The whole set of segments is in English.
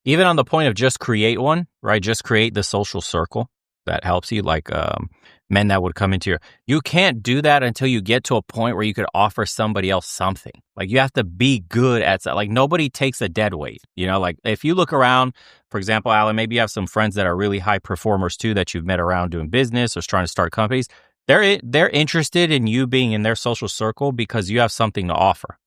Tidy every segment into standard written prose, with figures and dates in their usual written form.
even on the point of just create one, right? Just create the social circle that helps you, like men that would come into you can't do that until you get to a point where you could offer somebody else something. Like you have to be good at, like nobody takes a dead weight, like if you look around, for example, Alan, maybe you have some friends that are really high performers too, that you've met around doing business or trying to start companies. They're interested in you being in their social circle because you have something to offer.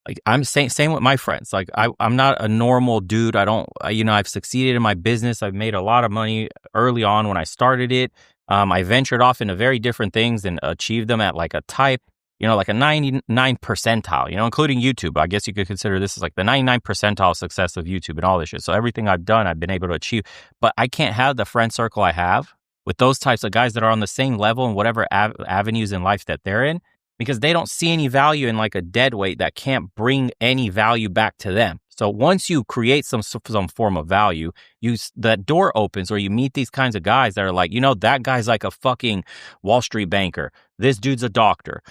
Like I'm saying, same with my friends. Like I'm not a normal dude. I've succeeded in my business. I've made a lot of money early on when I started it. I ventured off into very different things and achieved them at like a type, like a 99 percentile, including YouTube. I guess you could consider this as like the 99 percentile success of YouTube and all this shit. So everything I've done, I've been able to achieve, but I can't have the friend circle I have with those types of guys that are on the same level in whatever avenues in life that they're in, because they don't see any value in like a dead weight that can't bring any value back to them. So once you create some form of value, that door opens, or you meet these kinds of guys that are like, that guy's like a fucking Wall Street banker. This dude's a doctor.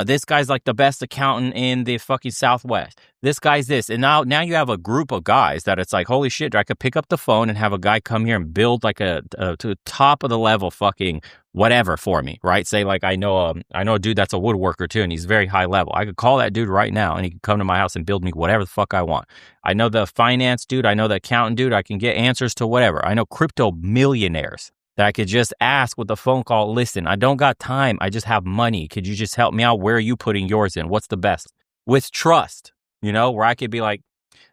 This guy's like the best accountant in the fucking Southwest. This guy's this. And now you have a group of guys that it's like, holy shit, I could pick up the phone and have a guy come here and build like to the top of the level fucking whatever for me, right? Say like I know a dude that's a woodworker too, and he's very high level. I could call that dude right now and he can come to my house and build me whatever the fuck I want. I know the finance dude, I know the accountant dude, I can get answers to whatever. I know crypto millionaires that I could just ask with a phone call, listen, I don't got time, I just have money. Could you just help me out? Where are you putting yours in? What's the best? With trust, where I could be like,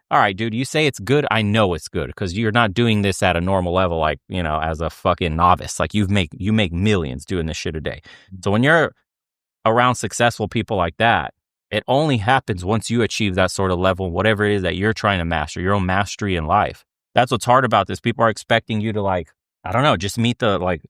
all right, dude, you say it's good. I know it's good because you're not doing this at a normal level, like, as a fucking novice. Like you make millions doing this shit a day. So when you're around successful people like that, it only happens once you achieve that sort of level, whatever it is that you're trying to master, your own mastery in life. That's what's hard about this. People are expecting you to like, I don't know, just meet the like,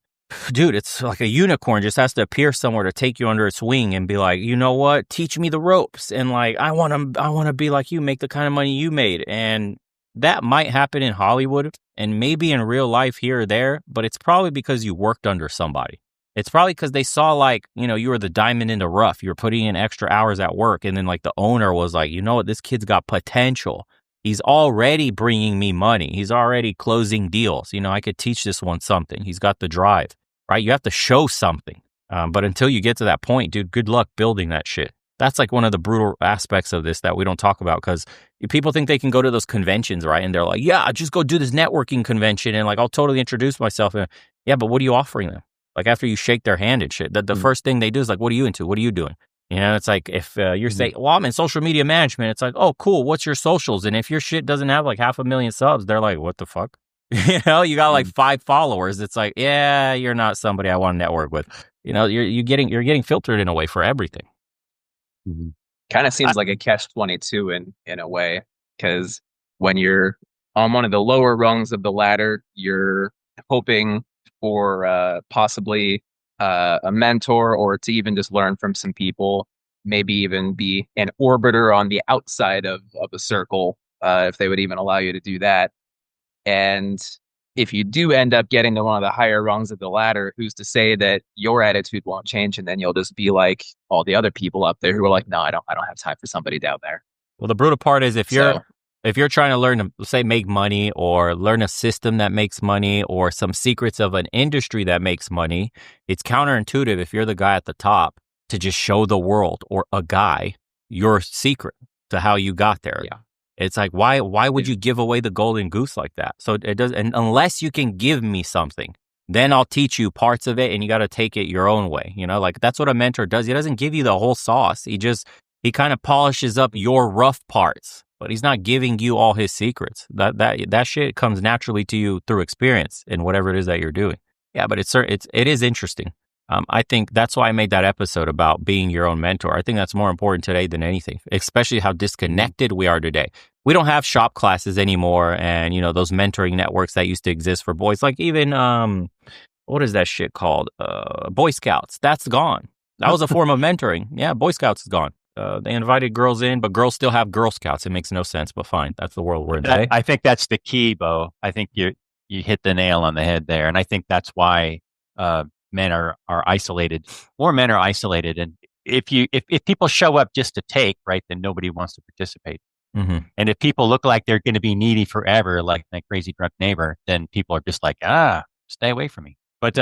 dude, it's like a unicorn just has to appear somewhere to take you under its wing and be like, you know what, teach me the ropes. And like, I want to be like you, make the kind of money you made. And that might happen in Hollywood and maybe in real life here or there, but it's probably because you worked under somebody. It's probably because they saw like, you were the diamond in the rough. You were putting in extra hours at work. And then like the owner was like, you know what, this kid's got potential. He's already bringing me money. He's already closing deals. I could teach this one something. He's got the drive, right? You have to show something. But until you get to that point, dude, good luck building that shit. That's like one of the brutal aspects of this that we don't talk about, because people think they can go to those conventions, right? And they're like, yeah, just go do this networking convention and like, I'll totally introduce myself. And yeah, but what are you offering them? Like after you shake their hand and shit, the first thing they do is like, what are you into? What are you doing? It's like if you're saying, well, I'm in social media management. It's like, oh, cool. What's your socials? And if your shit doesn't have like 500,000 subs, they're like, what the fuck? You got like 5 followers. It's like, yeah, you're not somebody I want to network with. You're getting filtered in a way for everything. Mm-hmm. Kind of seems like a catch-22 in a way, because when you're on one of the lower rungs of the ladder, you're hoping for possibly a mentor, or to even just learn from some people, maybe even be an orbiter on the outside of a circle, if they would even allow you to do that. And if you do end up getting to one of the higher rungs of the ladder, who's to say that your attitude won't change, and then you'll just be like all the other people up there who are like, no, I don't have time for somebody down there. Well, the brutal part is if you're trying to learn to, say, make money, or learn a system that makes money, or some secrets of an industry that makes money, it's counterintuitive if you're the guy at the top to just show the world or a guy your secret to how you got there. Yeah. It's like, why would you give away the golden goose like that? So it does, and unless you can give me something, then I'll teach you parts of it, and you got to take it your own way. Like that's what a mentor does. He doesn't give you the whole sauce. He kind of polishes up your rough parts, but he's not giving you all his secrets. That shit comes naturally to you through experience in whatever it is that you're doing. Yeah, but it is interesting. I think that's why I made that episode about being your own mentor. I think that's more important today than anything, especially how disconnected we are today. We don't have shop classes anymore, and those mentoring networks that used to exist for boys, like even what is that shit called? Boy Scouts. That's gone. That was a form of mentoring. Yeah, Boy Scouts is gone. They invited girls in, but girls still have Girl Scouts. It makes no sense, but fine. That's the world we're in today. I think that's the key, Bo. I think you hit the nail on the head there, and I think that's why men are isolated. More men are isolated, and if people show up just to take, right, then nobody wants to participate. Mm-hmm. And if people look like they're going to be needy forever, like that crazy drunk neighbor, then people are just like, stay away from me. But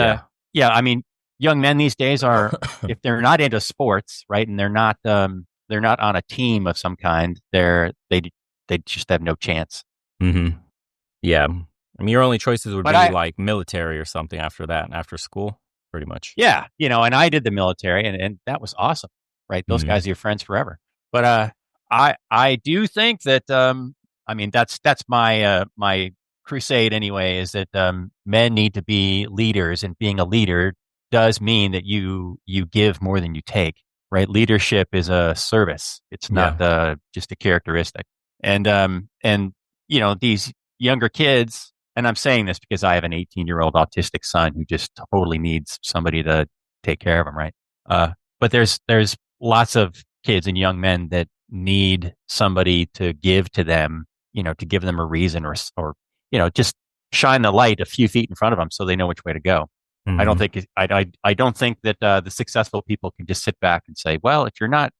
yeah, I mean, young men these days are, if they're not into sports, right, and they're not on a team of some kind, they just have no chance. Mm-hmm. Yeah. I mean, your only choices would But be like military or something after that, after school, pretty much. yeah, and I did the military, and that was awesome, right? Those Mhm. guys are your friends forever. But I do think that I mean that's my crusade anyway, is that men need to be leaders, and being a leader does mean that you give more than you take, right? Leadership is a service; it's not just a characteristic. And these younger kids. And I'm saying this because I have an 18-year-old autistic son who just totally needs somebody to take care of him, right? But there's lots of kids and young men that need somebody to give to them, to give them a reason, or just shine the light a few feet in front of them so they know which way to go. Mm-hmm. I don't think that the successful people can just sit back and say, well, if you're not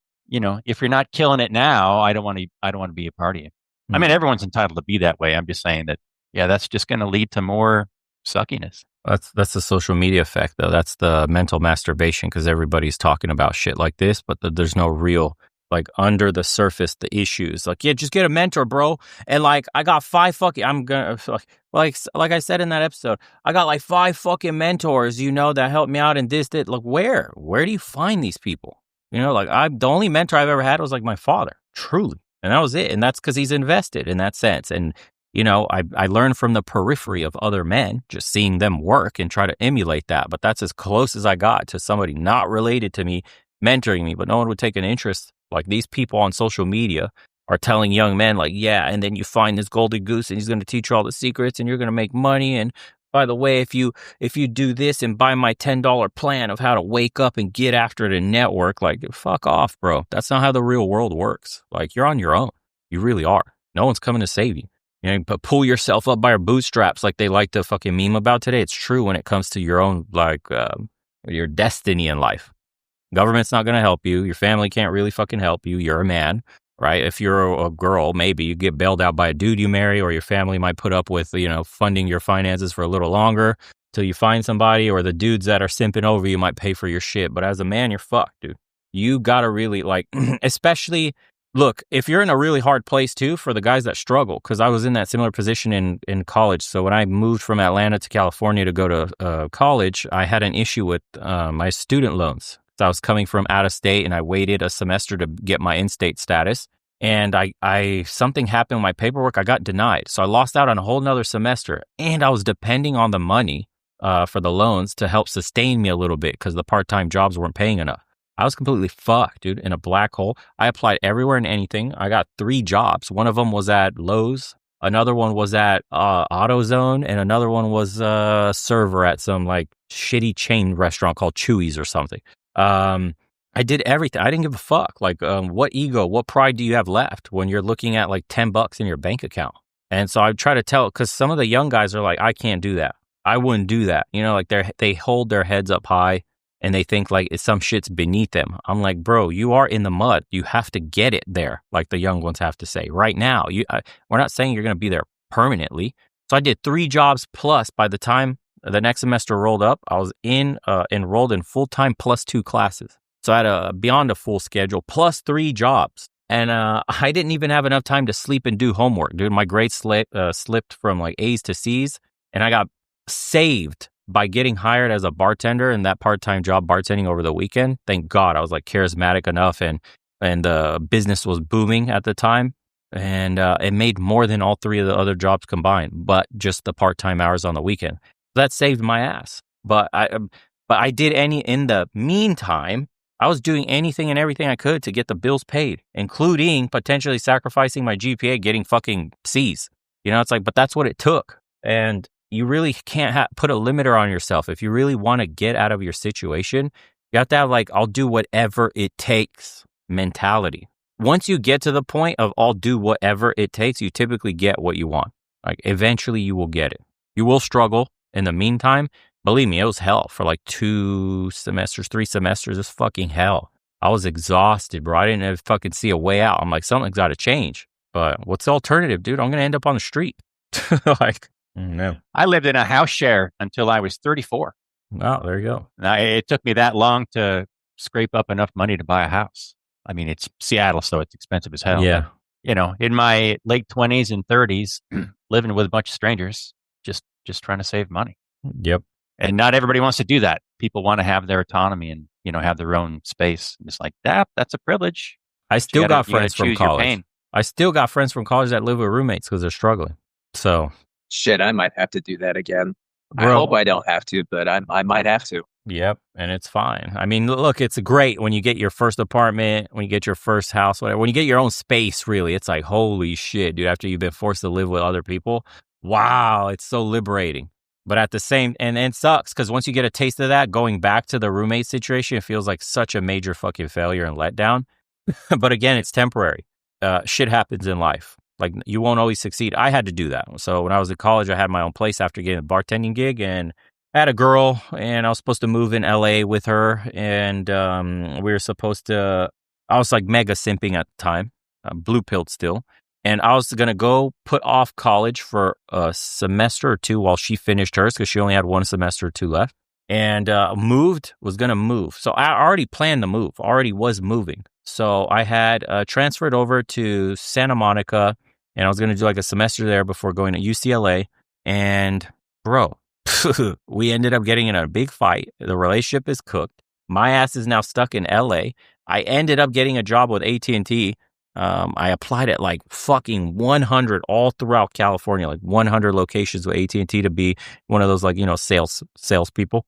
killing it now, I don't want to be a part of you. I mean, everyone's entitled to be that way. I'm just saying that, yeah, that's just going to lead to more suckiness. That's the social media effect, though. That's the mental masturbation, because everybody's talking about shit like this, but there's no real, like, under the surface, the issues. Like, yeah, just get a mentor, bro. And like, I got 5 fucking, I'm gonna, like I said in that episode, I got like 5 fucking mentors, that helped me out in this. Like, where do you find these people? Like, the only mentor I've ever had was like my father, truly. And that was it. And that's because he's invested in that sense. And I learned from the periphery of other men, just seeing them work and try to emulate that. But that's as close as I got to somebody not related to me mentoring me, but no one would take an interest. Like, these people on social media are telling young men, like, yeah, and then you find this golden goose and he's going to teach you all the secrets and you're going to make money. And by the way, if you do this and buy my $10 plan of how to wake up and get after it and network, like, fuck off, bro. That's not how the real world works. Like, you're on your own. You really are. No one's coming to save you. But pull yourself up by your bootstraps, like they like to fucking meme about today. It's true when it comes to your own, like, your destiny in life. Government's not going to help you. Your family can't really fucking help you. You're a man, right? If you're a girl, maybe you get bailed out by a dude you marry, or your family might put up with, funding your finances for a little longer till you find somebody, or the dudes that are simping over you might pay for your shit. But as a man, you're fucked, dude. You got to really, like, especially... Look, if you're in a really hard place too, for the guys that struggle, because I was in that similar position in college. So when I moved from Atlanta to California to go to college, I had an issue with my student loans. So I was coming from out of state, and I waited a semester to get my in-state status. And I something happened with my paperwork. I got denied. So I lost out on a whole nother semester. And I was depending on the money for the loans to help sustain me a little bit, because the part-time jobs weren't paying enough. I was completely fucked, dude, in a black hole. I applied everywhere and anything. I got 3 jobs. One of them was at Lowe's. Another one was at AutoZone. And another one was a server at some, like, shitty chain restaurant called Chewy's or something. I did everything. I didn't give a fuck. Like, what ego, what pride do you have left when you're looking at like $10 in your bank account? And so I try to tell, because some of the young guys are like, I can't do that. I wouldn't do that. Like they hold their heads up high. And they think like some shit's beneath them. I'm like, bro, you are in the mud. You have to get it there, like the young ones have to say right now. We're not saying you're going to be there permanently. So I did 3 jobs plus. By the time the next semester rolled up, I was enrolled in full-time plus 2 classes. So I had beyond a full schedule plus 3 jobs. And I didn't even have enough time to sleep and do homework, dude. My grades slipped from like A's to C's, and I got saved by getting hired as a bartender in that part-time job bartending over the weekend. Thank God I was like charismatic enough, and the business was booming at the time, and it made more than all 3 of the other jobs combined, but just the part-time hours on the weekend. That saved my ass. But I did in the meantime, I was doing anything and everything I could to get the bills paid, including potentially sacrificing my GPA, getting fucking C's. It's like, but that's what it took. And you really can't put a limiter on yourself. If you really want to get out of your situation, you have to have like, I'll do whatever it takes mentality. Once you get to the point of I'll do whatever it takes, you typically get what you want. Like, eventually you will get it. You will struggle. In the meantime, believe me, it was hell for like 2 semesters, 3 semesters. It's fucking hell. I was exhausted, bro. I didn't fucking see a way out. I'm like, something's got to change. But what's the alternative, dude? I'm going to end up on the street. Like, no. I lived in a house share until I was 34. Oh, there you go. Now, it took me that long to scrape up enough money to buy a house. I mean, it's Seattle, so it's expensive as hell. Yeah. But, in my late 20s and 30s, living with a bunch of strangers, just trying to save money. Yep. And not everybody wants to do that. People want to have their autonomy and, have their own space. And it's like, that's a privilege. I still got friends from choose your college. pain. I still got friends from college that live with roommates because they're struggling. So, shit, I might have to do that again. Bro. I hope I don't have to, but I might have to. Yep, and it's fine. I mean, look, it's great when you get your first apartment, when you get your first house, whatever. When you get your own space, really, it's like, holy shit, dude, after you've been forced to live with other people. Wow, it's so liberating. But at the same, and it sucks because once you get a taste of that, going back to the roommate situation, it feels like such a major fucking failure and letdown. But again, it's temporary. Shit happens in life. Like, you won't always succeed. I had to do that. So when I was in college, I had my own place after getting a bartending gig, and I had a girl, and I was supposed to move in LA with her, and we were supposed to, I was like mega simping at the time, blue pilled still. And I was going to go put off college for a semester or two while she finished hers because she only had 1 semester or 2 left. And was going to move. So I already planned the move, already was moving. So I had transferred over to Santa Monica, and I was going to do like a semester there before going to UCLA. And bro, we ended up getting in a big fight. The relationship is cooked. My ass is now stuck in LA. I ended up getting a job with AT&T. I applied at like fucking 100 all throughout California, like 100 locations with AT&T to be one of those like, sales people.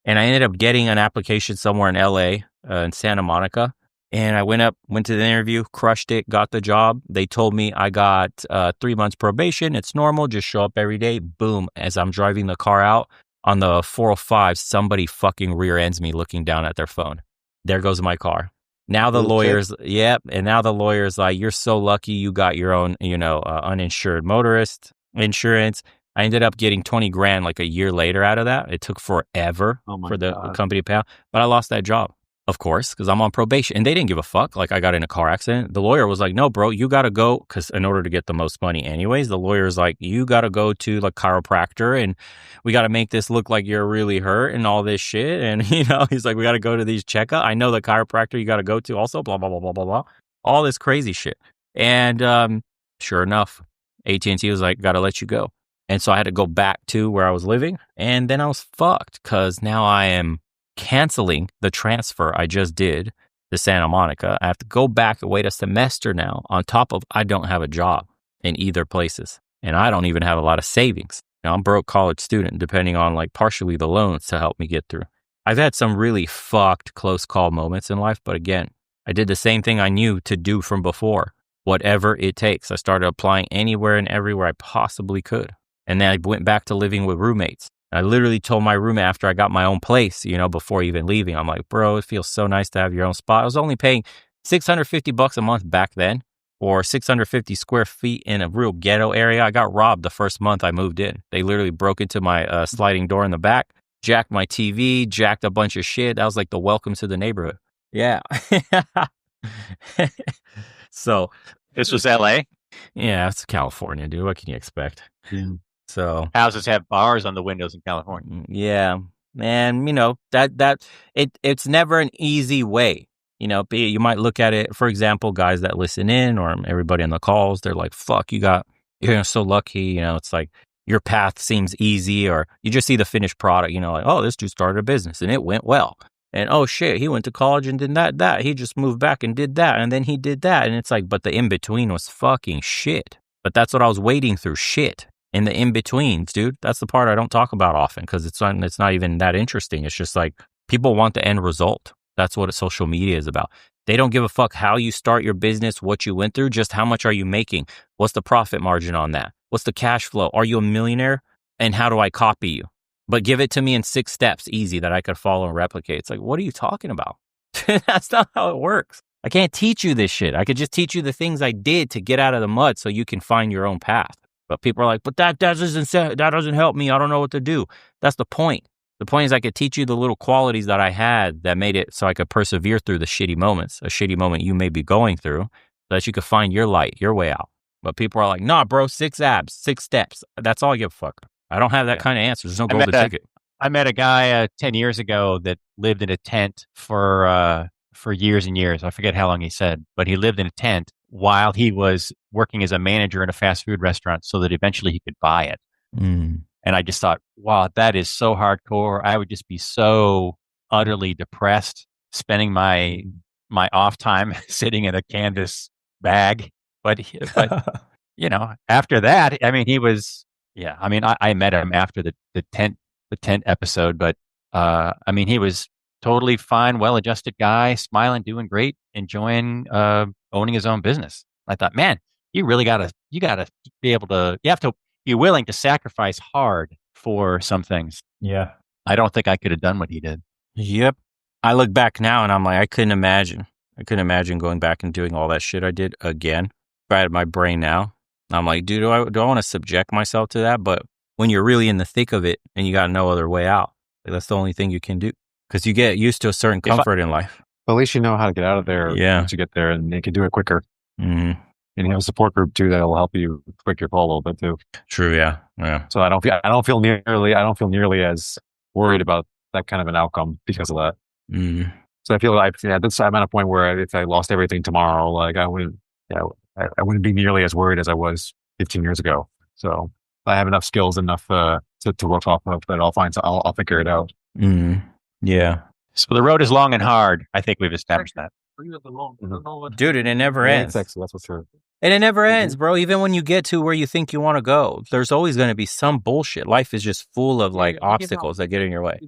And I ended up getting an application somewhere in LA, in Santa Monica. And I went to the interview, crushed it, got the job. They told me I got 3 months probation. It's normal. Just show up every day. Boom. As I'm driving the car out on the 405, somebody fucking rear ends me looking down at their phone. There goes my car. Now the lawyers, and now the lawyer's like, you're so lucky you got your own, uninsured motorist insurance. I ended up getting 20 grand like a year later out of that. It took forever for the company to pay out, but I lost that job, of course, because I'm on probation, and they didn't give a fuck. Like, I got in a car accident. The lawyer was like, no, bro, you got to go, because in order to get the most money anyways, the lawyer's like, you got to go to the chiropractor, and we got to make this look like you're really hurt and all this shit. And, he's like, we got to go to these checkups. I know the chiropractor you got to go to also, blah, blah, blah, blah, blah, blah. All this crazy shit. And sure enough, AT&T was like, got to let you go. And so I had to go back to where I was living, and then I was fucked because now I am canceling the transfer I just did to Santa Monica. I have to go back and wait a semester now, on top of I don't have a job in either places, and I don't even have a lot of savings. I'm a broke college student, depending on like partially the loans to help me get through. I've had some really fucked close call moments in life, but again, I did the same thing I knew to do from before. Whatever it takes. I started applying anywhere and everywhere I possibly could. And then I went back to living with roommates. I literally told my roommate after I got my own place, before even leaving, I'm like, bro, it feels so nice to have your own spot. I was only paying $650 a month back then, or 650 square feet in a real ghetto area. I got robbed the first month I moved in. They literally broke into my sliding door in the back, jacked my TV, jacked a bunch of shit. That was like the welcome to the neighborhood. Yeah. So this was LA? Yeah, it's California, dude. What can you expect? Yeah. So houses have bars on the windows in California. Yeah. And it's never an easy way. You might look at it, for example, guys that listen in, or everybody on the calls, they're like, fuck, you're so lucky. It's like your path seems easy, or you just see the finished product, like, oh, this dude started a business and it went well. And oh shit, he went to college and did that. He just moved back and did that. And then he did that. And it's like, but the in-between was fucking shit. But that's what I was wading through, shit. In the in-betweens, dude. That's the part I don't talk about often because it's not even that interesting. It's just like people want the end result. That's what social media is about. They don't give a fuck how you start your business, what you went through, just how much are you making? What's the profit margin on that? What's the cash flow? Are you a millionaire? And how do I copy you? But give it to me in 6 steps, easy, that I could follow and replicate. It's like, what are you talking about? That's not how it works. I can't teach you this shit. I could just teach you the things I did to get out of the mud so you can find your own path. But people are like, but that doesn't help me. I don't know what to do. That's the point. The point is I could teach you the little qualities that I had that made it so I could persevere through the shitty moments, a shitty moment you may be going through, so that you could find your light, your way out. But people are like, nah, bro, 6 abs, 6 steps. That's all I give a fuck. I don't have that kind of answer. There's no golden ticket. I met a guy 10 years ago that lived in a tent for years and years. I forget how long he said, but he lived in a tent while he was working as a manager in a fast food restaurant so that eventually he could buy it. Mm. And I just thought, wow, that is so hardcore. I would just be so utterly depressed spending my off time sitting in a canvas bag. But after that, I mean, he was, I met him after the tent episode, but I mean, he was totally fine, well-adjusted guy, smiling, doing great, enjoying owning his own business. I thought, man, you gotta be willing to sacrifice hard for some things. Yeah. I don't think I could have done what he did. Yep. I look back now and I'm like, I couldn't imagine going back and doing all that shit I did again. If I had my brain now, I'm like, dude, do I want to subject myself to that? But when you're really in the thick of it and you got no other way out, that's the only thing you can do because you get used to a certain comfort in life. But at least you know how to get out of there once you get there, and you can do it quicker. Mm-hmm. And you have a support group too that'll help you quick your fall a little bit too. True, yeah. So I don't feel nearly as worried about that kind of an outcome because of that. Mm. So I feel like I'm at a point where if I lost everything tomorrow, like I wouldn't be nearly as worried as I was 15 years ago. So I have enough skills, to work off of that. I'll figure it out. Mm. Yeah. So the road is long and hard. I think we've established that. Dude, and it never ends. Sexy, that's for sure. And it never ends, bro. Even when you get to where you think you want to go, there's always going to be some bullshit. Life is just full of like obstacles that get in your way.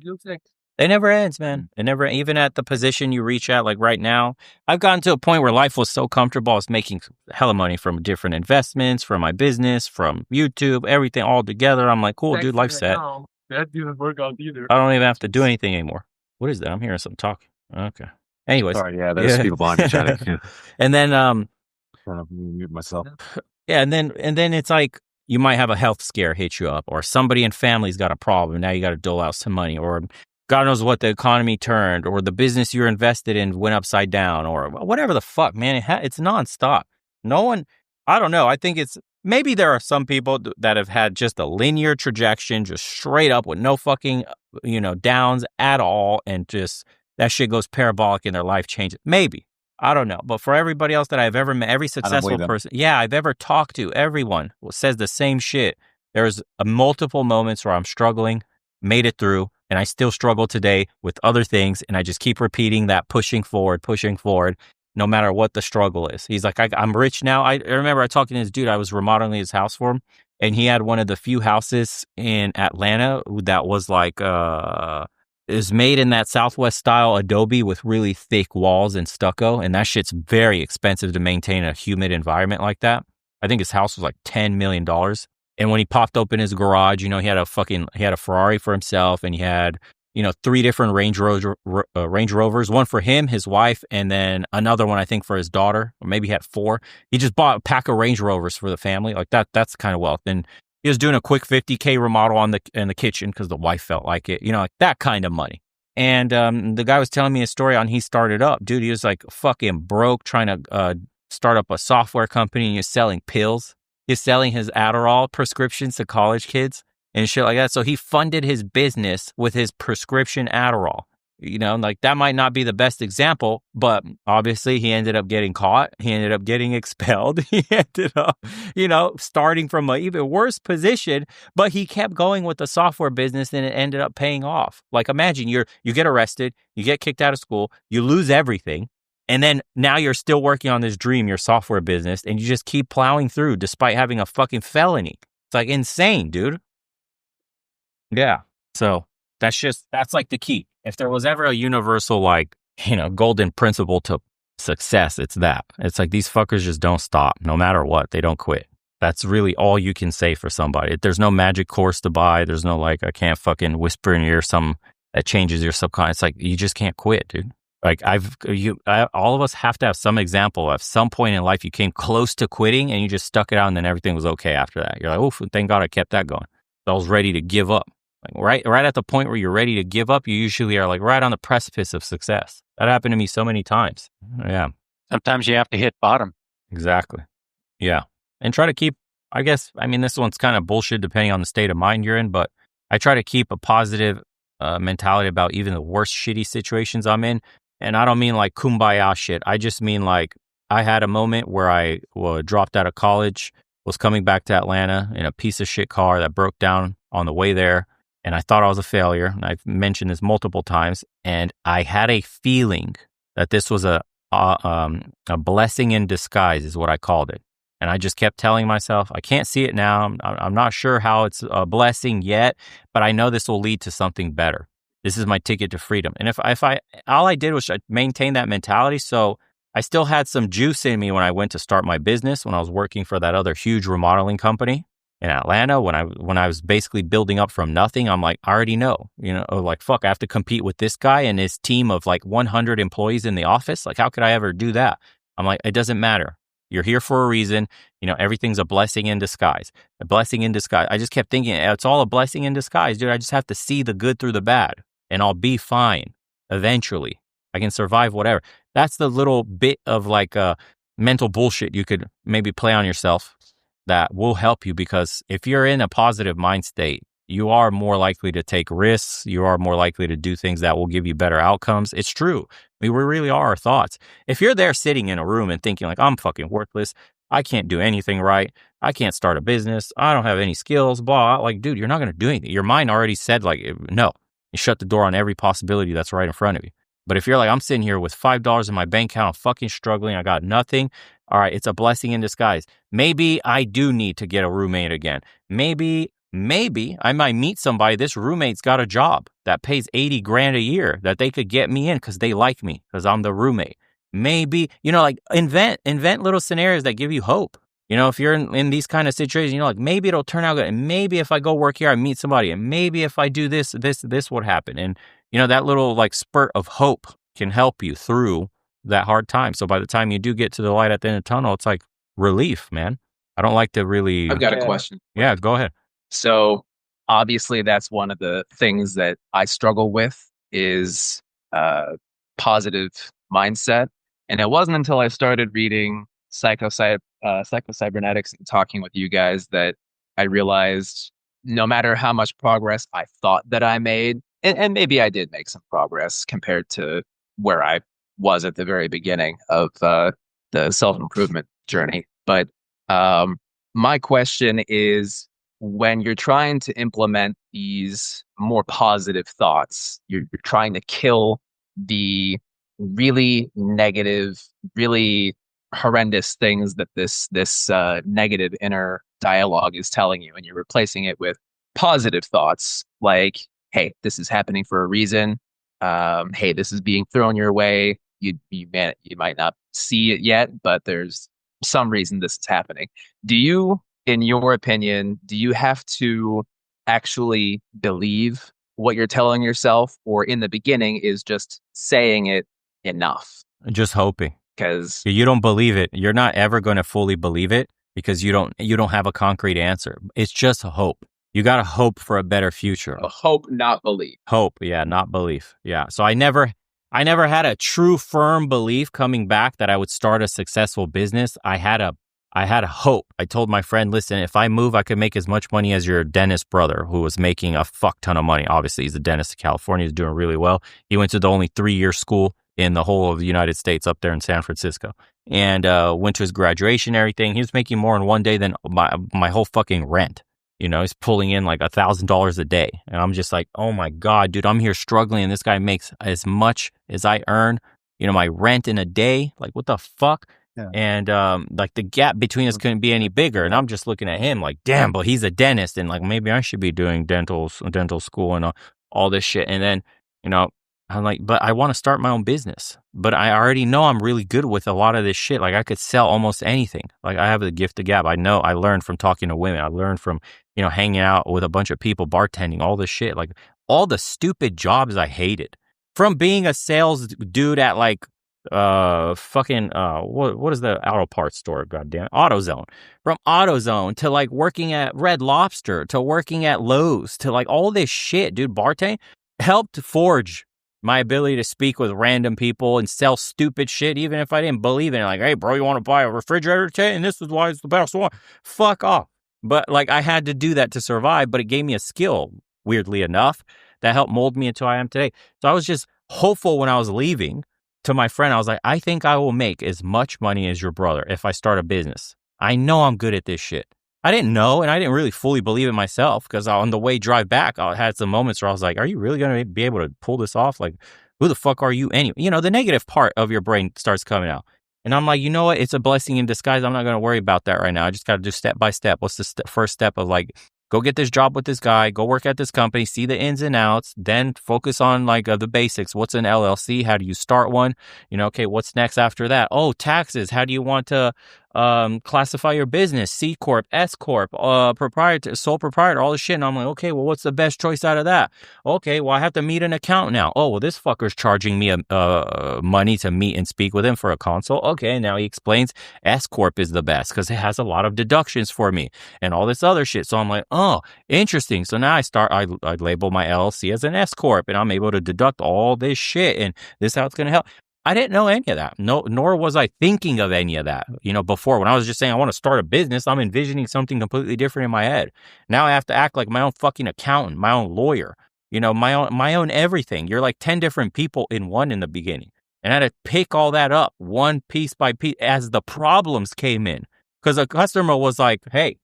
It never ends, man. It never, even at the position you reach at, like right now, I've gotten to a point where life was so comfortable. I was making hella money from different investments, from my business, from YouTube, everything all together. I'm like, cool, dude, life's set. That didn't work out either. I don't even have to do anything anymore. What is that? I'm hearing some talk. Okay. Anyways. Sorry, there's people behind me chatting. And then, trying to mute myself. Yeah, and then it's like you might have a health scare hit you up, or somebody in family's got a problem. Now you got to dole out some money, or God knows what the economy turned, or the business you're invested in went upside down, or whatever the fuck, man. It's nonstop. No one, I don't know. I think maybe there are some people that have had just a linear trajectory, just straight up with no fucking, downs at all, and just that shit goes parabolic and their life changes. Maybe. I don't know. But for everybody else that I've ever met, every successful person, I've ever talked to, everyone says the same shit. There's multiple moments where I'm struggling, made it through, and I still struggle today with other things. And I just keep repeating that, pushing forward, no matter what the struggle is. He's like, I'm rich now. I remember I talking to this dude, I was remodeling his house for him. And he had one of the few houses in Atlanta that was like, is made in that Southwest style adobe with really thick walls and stucco. And that shit's very expensive to maintain a humid environment like that. I think his house was like $10 million. And when he popped open his garage, he had a Ferrari for himself, and he had, 3 different Range Rovers, one for him, his wife, and then another one, I think, for his daughter, or maybe he had 4. He just bought a pack of Range Rovers for the family. Like that's kind of wealth. And he was doing a quick $50K remodel in the kitchen because the wife felt like it, like that kind of money. And the guy was telling me a story on he started up. Dude, he was like fucking broke trying to start up a software company, and he's selling pills. He's selling his Adderall prescriptions to college kids and shit like that. So he funded his business with his prescription Adderall. Like that might not be the best example, but obviously he ended up getting caught. He ended up getting expelled. He ended up, starting from an even worse position, but he kept going with the software business, and it ended up paying off. Like imagine you get arrested, you get kicked out of school, you lose everything. And then now you're still working on this dream, your software business, and you just keep plowing through despite having a fucking felony. It's like insane, dude. Yeah. So that's like the key. If there was ever a universal, like, golden principle to success, it's that. It's like these fuckers just don't stop. No matter what, they don't quit. That's really all you can say for somebody. There's no magic course to buy. There's no like, I can't fucking whisper in your ear something that changes your subconscious. It's like, you just can't quit, dude. Like all of us have to have some example. At some point in life, you came close to quitting and you just stuck it out, and then everything was okay after that. You're like, oh, thank God I kept that going. I was ready to give up. Like right at the point where you're ready to give up, you usually are like right on the precipice of success. That happened to me so many times. Yeah. Sometimes you have to hit bottom. Exactly. Yeah. and try to keep, I guess, I mean, this one's kind of bullshit depending on the state of mind you're in, but I try to keep a positive mentality about even the worst shitty situations I'm in. And I don't mean like kumbaya shit. I just mean like I had a moment where I dropped out of college, was coming back to Atlanta in a piece of shit car that broke down on the way there. And I thought I was a failure. And I've mentioned this multiple times. And I had a feeling that this was a blessing in disguise is what I called it. And I just kept telling myself, I can't see it now. I'm not sure how it's a blessing yet, but I know this will lead to something better. This is my ticket to freedom. And if all I did was maintain that mentality. So I still had some juice in me when I went to start my business, when I was working for that other huge remodeling company in Atlanta, when I was basically building up from nothing. I'm like, I already know, like, fuck, I have to compete with this guy and his team of like 100 employees in the office. Like, how could I ever do that? I'm like, it doesn't matter. You're here for a reason. Everything's a blessing in disguise. A blessing in disguise. I just kept thinking, it's all a blessing in disguise, dude. I just have to see the good through the bad and I'll be fine. Eventually, I can survive whatever. That's the little bit of like mental bullshit you could maybe play on yourself that will help you, because if you're in a positive mind state, you are more likely to take risks. You are more likely to do things that will give you better outcomes. It's true. We really are our thoughts. If you're there sitting in a room and thinking like, I'm fucking worthless, I can't do anything right, I can't start a business, I don't have any skills, blah, like, dude, you're not going to do anything. Your mind already said like, no. You shut the door on every possibility that's right in front of you. But if you're like, I'm sitting here with $5 in my bank account, I'm fucking struggling, I got nothing. All right, it's a blessing in disguise. Maybe I do need to get a roommate again. Maybe I might meet somebody. This roommate's got a job that pays 80 grand a year that they could get me in because they like me because I'm the roommate. Maybe, like invent little scenarios that give you hope. If you're in these kind of situations, like maybe it'll turn out good. And maybe if I go work here, I meet somebody. And maybe if I do this would happen. And, that little like spurt of hope can help you through that hard time. So by the time you do get to the light at the end of the tunnel, it's like relief, man. I don't like to really. I've got a question. Yeah, go ahead. So obviously that's one of the things that I struggle with is positive mindset. And it wasn't until I started reading psychocybernetics and talking with you guys that I realized no matter how much progress I thought that I made, and maybe I did make some progress compared to where I was at the very beginning of the self-improvement journey. But my question is, when you're trying to implement these more positive thoughts, you're trying to kill the really negative, really horrendous things that this negative inner dialogue is telling you, and you're replacing it with positive thoughts like, hey, this is happening for a reason. Hey, this is being thrown your way. You might not see it yet, but there's some reason this is happening. Do you, in your opinion, do you have to actually believe what you're telling yourself, or in the beginning is just saying it enough? Just hoping. Because you don't believe it. You're not ever going to fully believe it because you don't have a concrete answer. It's just hope. You got to hope for a better future. Hope, not belief. Hope, yeah, not belief. Yeah. So I never had a true firm belief coming back that I would start a successful business. I had a hope. I told my friend, listen, if I move, I could make as much money as your dentist brother, who was making a fuck ton of money. Obviously, he's a dentist in California. He's doing really well. He went to the only 3-year school in the whole of the United States up there in San Francisco, and went to his graduation and everything. He was making more in one day than my whole fucking rent. He's pulling in like $1,000 a day. And I'm just like, oh my God, dude, I'm here struggling. And this guy makes as much as I earn, my rent in a day. Like, what the fuck? Yeah. And like the gap between us couldn't be any bigger. And I'm just looking at him like, damn, but he's a dentist. And like, maybe I should be doing dental school and all this shit. And then, I'm like, but I want to start my own business. But I already know I'm really good with a lot of this shit. Like, I could sell almost anything. Like, I have the gift of gab. I know I learned from talking to women. I learned from, hanging out with a bunch of people, bartending, all this shit. Like, all the stupid jobs I hated. From being a sales dude at like, what is the auto parts store? Goddamn, AutoZone. From AutoZone to like working at Red Lobster to working at Lowe's to like all this shit, dude. Bartending helped forge my ability to speak with random people and sell stupid shit, even if I didn't believe in it. Like, hey, bro, you want to buy a refrigerator today? And this is why it's the best one. Fuck off. But like, I had to do that to survive, but it gave me a skill, weirdly enough, that helped mold me into who I am today. So I was just hopeful when I was leaving to my friend. I was like, I think I will make as much money as your brother if I start a business. I know I'm good at this shit. I didn't know, and I didn't really fully believe it myself, because on the way drive back, I had some moments where I was like, are you really going to be able to pull this off? Like, who the fuck are you anyway? You know, the negative part of your brain starts coming out. And I'm like, you know what? It's a blessing in disguise. I'm not going to worry about that right now. I just got to do step by step. What's the first step of like, go get this job with this guy, go work at this company, see the ins and outs, then focus on like the basics. What's an LLC? How do you start one? You know, okay, what's next after that? Oh, taxes. How do you want to classify your business? C Corp, S Corp, proprietor, sole proprietor, all this shit. And I'm like, okay, well, what's the best choice out of that? Okay, well, I have to meet an accountant now. Oh, well, this fucker's charging me money to meet and speak with him for a consult. Okay, now he explains S Corp is the best because it has a lot of deductions for me and all this other shit. So I'm like, oh, interesting. So now I label my LLC as an S Corp, and I'm able to deduct all this shit, and this is how it's going to help. I didn't know any of that. No, nor was I thinking of any of that. You know, before, when I was just saying I want to start a business, I'm envisioning something completely different in my head. Now I have to act like my own fucking accountant, my own lawyer, you know, my own everything. You're like 10 different people in one in the beginning. And I had to pick all that up one piece by piece as the problems came in. Because a customer was like, hey,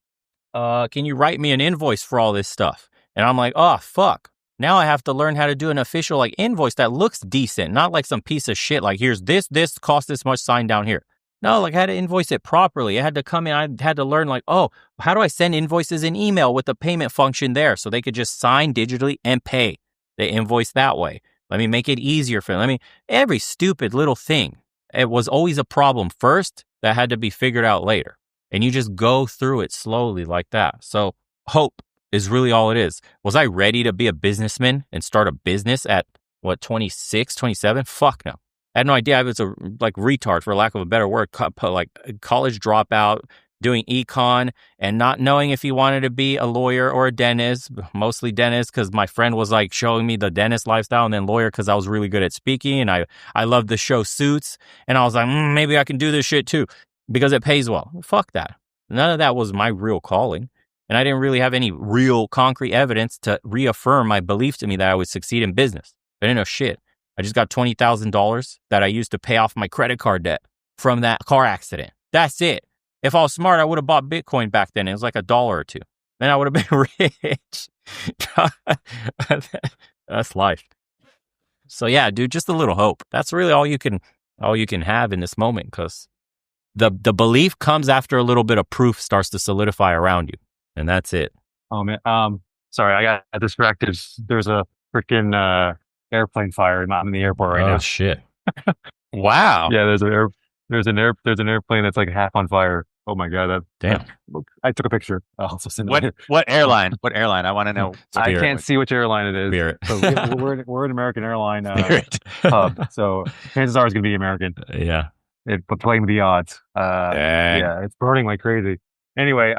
can you write me an invoice for all this stuff? And I'm like, oh, fuck. Now I have to learn how to do an official like invoice that looks decent, not like some piece of shit. Like, here's this cost this much, sign down here. No, like I had to invoice it properly. I had to come in. I had to learn like, oh, how do I send invoices in email with the payment function there so they could just sign digitally and pay the invoice that way. Let me make it easier for them. I mean, every stupid little thing. It was always a problem first that had to be figured out later. And you just go through it slowly like that. So hope is really all it is. Was I ready to be a businessman and start a business at, 26, 27? Fuck no. I had no idea. I was a like retard, for lack of a better word, like college dropout, doing econ and not knowing if he wanted to be a lawyer or a dentist, mostly dentist because my friend was like showing me the dentist lifestyle, and then lawyer because I was really good at speaking and I loved the show Suits, and I was like, maybe I can do this shit too because it pays well. Fuck that. None of that was my real calling. And I didn't really have any real concrete evidence to reaffirm my belief to me that I would succeed in business. I didn't know shit. I just got $20,000 that I used to pay off my credit card debt from that car accident. That's it. If I was smart, I would have bought Bitcoin back then. It was like $1 or $2. Then I would have been rich. That's life. So yeah, dude, just a little hope. That's really all you can have in this moment, because the belief comes after a little bit of proof starts to solidify around you. And that's it. Oh man, sorry, I got distracted. There's a freaking airplane fire. I'm in the airport right now. Oh shit! Wow. Yeah, there's an airplane that's like half on fire. Oh my god, damn! I took a picture. I'll also send What airline? What airline? I want to know. I can't see which airline it is. Spirit. So we're an American airline hub, so chances are it's gonna be American. Yeah. But playing the odds. Yeah, it's burning like crazy. Anyway,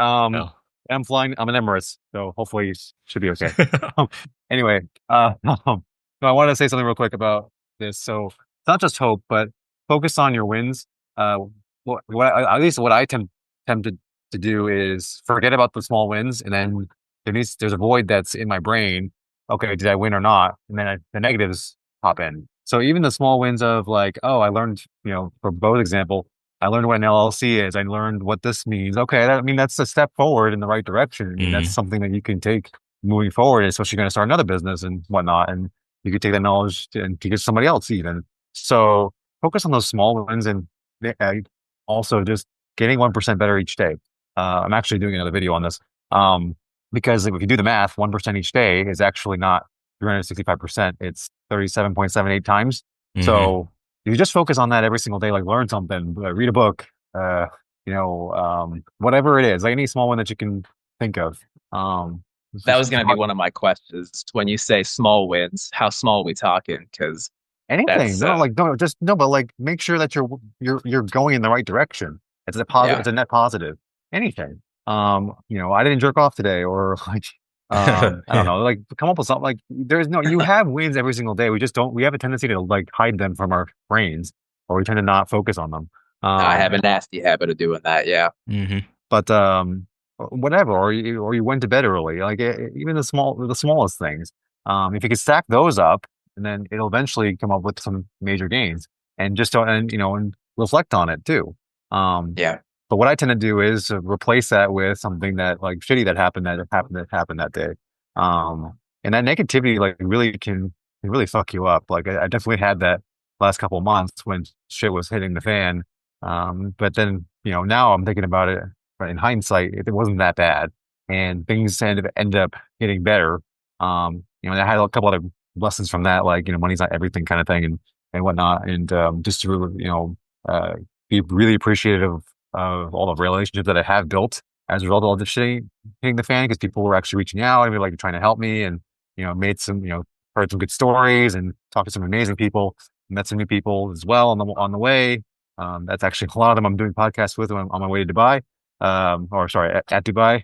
I'm flying. I'm in Emirates, so hopefully it should be okay. Anyway, no, I wanted to say something real quick about this. So it's not just hope, but focus on your wins. At least what I tempted to do is forget about the small wins, and then there's a void that's in my brain. Okay, did I win or not? And then the negatives pop in. So even the small wins of like, oh, I learned, for both example, I learned what an LLC is. I learned what this means. Okay, that's a step forward in the right direction. I mean, that's something that you can take moving forward, especially going to start another business and whatnot. And you could take that knowledge and teach somebody else even. So focus on those small wins and also just getting 1% better each day. I'm actually doing another video on this because if you do the math, 1% each day is actually not 365%. It's 37.78 times. So if you just focus on that every single day, like learn something, read a book, whatever it is, like any small one that you can think of. That was going to be one of my questions. When you say small wins, how small are we talking? Because anything, but like make sure that you're going in the right direction. It's a positive. Yeah. It's a net positive. Anything. I didn't jerk off today, or like, I don't know, like come up with something. Like you have wins every single day. We have a tendency to like hide them from our brains, or we tend to not focus on them. I have a nasty habit of doing that. Yeah. But whatever, or you went to bed early, like even the smallest things. If you could stack those up, and then it'll eventually come up with some major gains, and just don't, and reflect on it too. Yeah. But what I tend to do is replace that with something that like shitty that happened that day. And that negativity like really can really fuck you up. Like I definitely had that last couple of months when shit was hitting the fan. But then now I'm thinking about it. But in hindsight, it wasn't that bad, and things ended up getting better. I had a couple other lessons from that, like money's not everything kind of thing, and whatnot, and just to really, be really appreciative of all the relationships that I have built as a result of all this shit hitting the fan, because people were actually reaching out and like trying to help me, and made some heard some good stories and talked to some amazing people, met some new people as well on the way. That's actually a lot of them I'm doing podcasts with when I'm on my way to Dubai. Or sorry, at Dubai.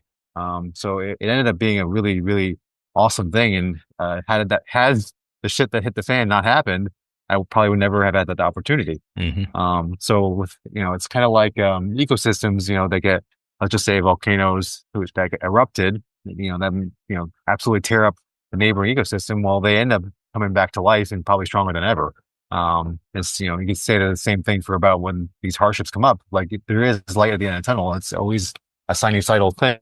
So it ended up being a really, really awesome thing. And has the shit that hit the fan not happened, I probably would never have had that opportunity. So with it's kind of like ecosystems. They get, let's just say, volcanoes that get erupted. Them absolutely tear up the neighboring ecosystem. Well, they end up coming back to life and probably stronger than ever. It's you can say the same thing for about when these hardships come up. Like there is light at the end of the tunnel. It's always a sinusoidal thing.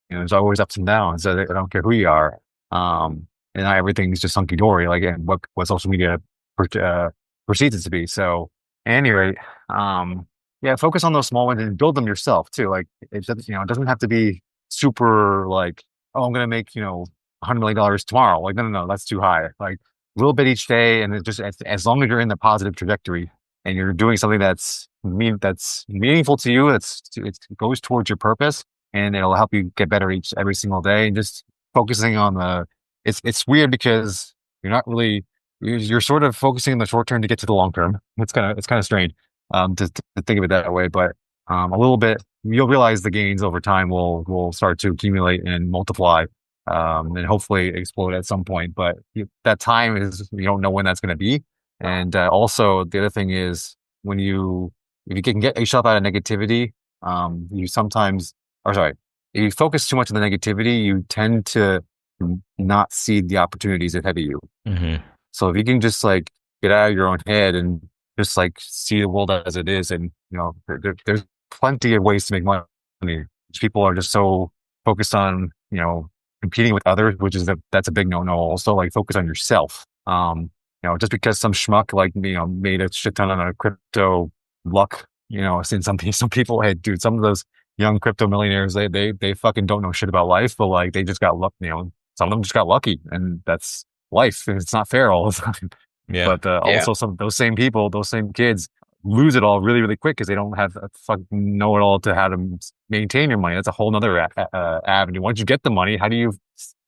There's always ups and downs. So I don't care who you are. And not everything's just hunky dory. Like what social media proceeds it to be. So at any rate, focus on those small ones and build them yourself too. Like it doesn't have to be super like, oh, I'm gonna make $100 million tomorrow. Like no, that's too high. Like a little bit each day, and it just as long as you're in the positive trajectory and you're doing something that's meaningful to you, it goes towards your purpose, and it'll help you get better every single day. And just focusing on it's weird because you're sort of focusing on the short term to get to the long term. It's kind of strange to think of it that way, but a little bit you'll realize the gains over time will start to accumulate and multiply. And hopefully explode at some point. But that time is, you don't know when that's going to be. And also the other thing is if you can get yourself out of negativity, if you focus too much on the negativity, you tend to not see the opportunities ahead of you. So if you can just like get out of your own head and just like see the world as it is, and there's plenty of ways to make money. People are just so focused on competing with others, that's a big no-no. Also, like focus on yourself. Just because some schmuck like made a shit ton on a crypto luck, I've seen some people, hey dude, some of those young crypto millionaires, they fucking don't know shit about life, but like they just got luck, some of them just got lucky, and that's life, and it's not fair all the time. Yeah. But also some those same people, those same kids lose it all really, really quick because they don't have a fucking know-it-all to how to maintain your money. That's a whole nother avenue. Once you get the money, how do you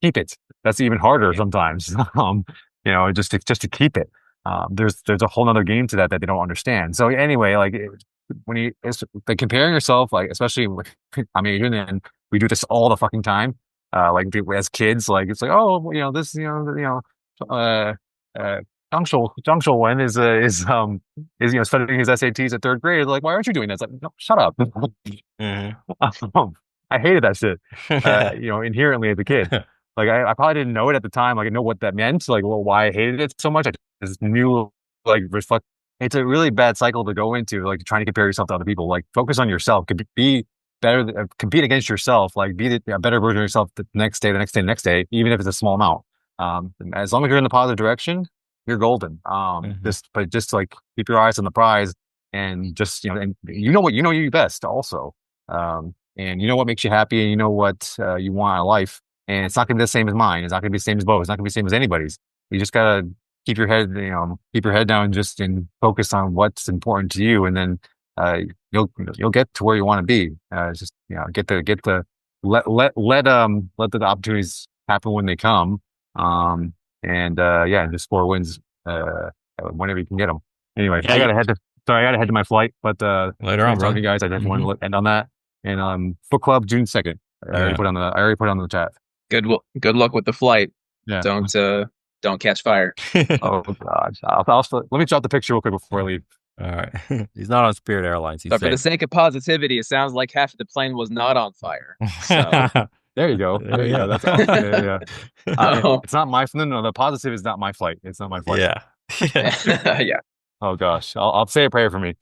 keep it? That's even harder sometimes. Just to keep it. There's a whole nother game to that they don't understand. So anyway, like when it's like comparing yourself, like especially I'm Asian and we do this all the fucking time. Like as kids, like it's like, oh, this, Zhang Wen is studying his SATs at third grade. Like, why aren't you doing that? It's like, no, shut up. I hated that shit. Inherently as a kid, like I probably didn't know it at the time. Like I know what that meant. Like, well, why I hated it so much. I just knew, like, reflect. It's a really bad cycle to go into, like trying to compare yourself to other people. Like, focus on yourself. Be better. Compete against yourself. Like, be a better version of yourself the next day, the next day, the next day, even if it's a small amount. As long as you're in the positive direction, you're golden. Just like keep your eyes on the prize, and just and what you best also. And what makes you happy, and what you want out of life. And it's not going to be the same as mine. It's not going to be the same as Bo. It's not going to be the same as anybody's. You just gotta keep your head down, and focus on what's important to you, and then you'll get to where you want to be. Let the opportunities happen when they come. Just score wins whenever you can get them. Anyway, I gotta head to my flight, but later on, bro. You guys, I just wanted to end on that. And book club June 2nd. I already put on the chat. Good luck with the flight. Yeah. Don't catch fire. Oh gosh. Let me drop the picture real quick before I leave. All right. He's not on Spirit Airlines. He's But for the safe. sake of positivity, it sounds like half of the plane was not on fire. So There you go. There you go. That's awesome. Yeah. It's not my. No. The positive is not my flight. It's not my flight. Yeah. yeah. Oh gosh. I'll say a prayer for me.